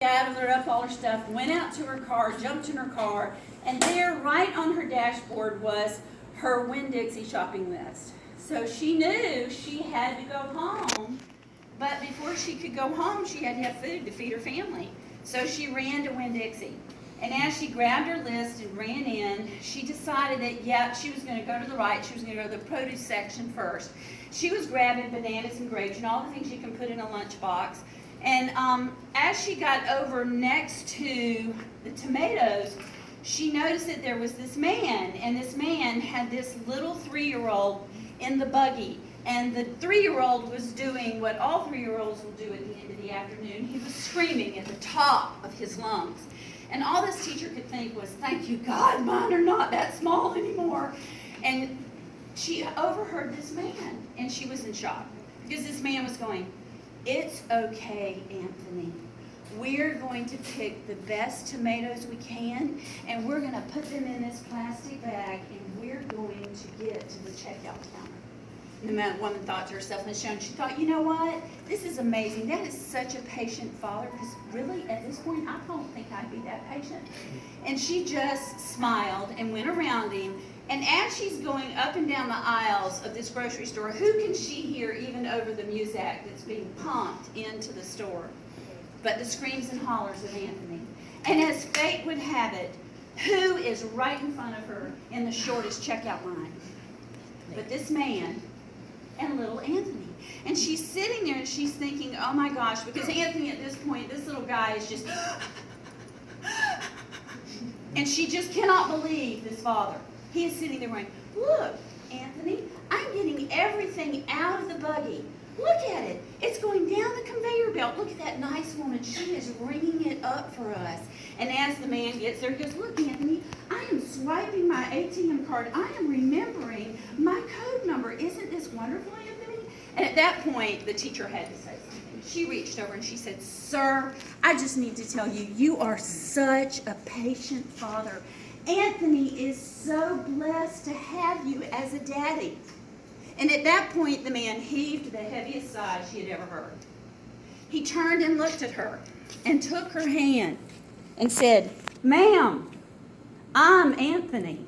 Gathered up all her stuff, went out to her car, jumped in her car, and there, right on her dashboard, was her Winn-Dixie shopping list. So she knew she had to go home, but before she could go home, she had to have food to feed her family. So she ran to Winn-Dixie. And as she grabbed her list and ran in, she decided that, yeah, she was going to go to the right. She was going to go to the produce section first. She was grabbing bananas and grapes and all the things you can put in a lunchbox. And as she got over next to the tomatoes, she noticed that there was this man, and this man had this little 3-year-old in the buggy. And the 3-year-old was doing what all 3-year-olds will do at the end of the afternoon. He was screaming at the top of his lungs. And all this teacher could think was, thank you God, mine are not that small anymore. And she overheard this man, and she was in shock. Because this man was going, it's okay, Anthony. We're going to pick the best tomatoes we can, and we're going to put them in this plastic bag, and we're going to get to the checkout counter. And the woman thought to herself, and she thought, you know what? This is amazing. That is such a patient father, because really, at this point, I don't think I'd be that patient. And she just smiled and went around him. And as she's going up and down the aisles of this grocery store, who can she hear even over the music that's being pumped into the store? But the screams and hollers of Anthony. And as fate would have it, who is right in front of her in the shortest checkout line? But this man and little Anthony. And she's sitting there and she's thinking, oh my gosh, because Anthony at this point, this little guy is just, and she just cannot believe this father. He is sitting there going, look, Anthony, I'm getting everything out of the buggy. Look at it. It's going down the conveyor belt. Look at that nice woman. She is ringing it up for us. And as the man gets there, he goes, look, Anthony, I am swiping my ATM card. I am remembering my code number. Isn't this wonderful, Anthony? And at that point, the teacher had to say something. She reached over and she said, sir, I just need to tell you, you are such a patient father. Anthony is so blessed to have you as a daddy. And at that point, the man heaved the heaviest sigh she had ever heard. He turned and looked at her and took her hand and said, ma'am, I'm Anthony.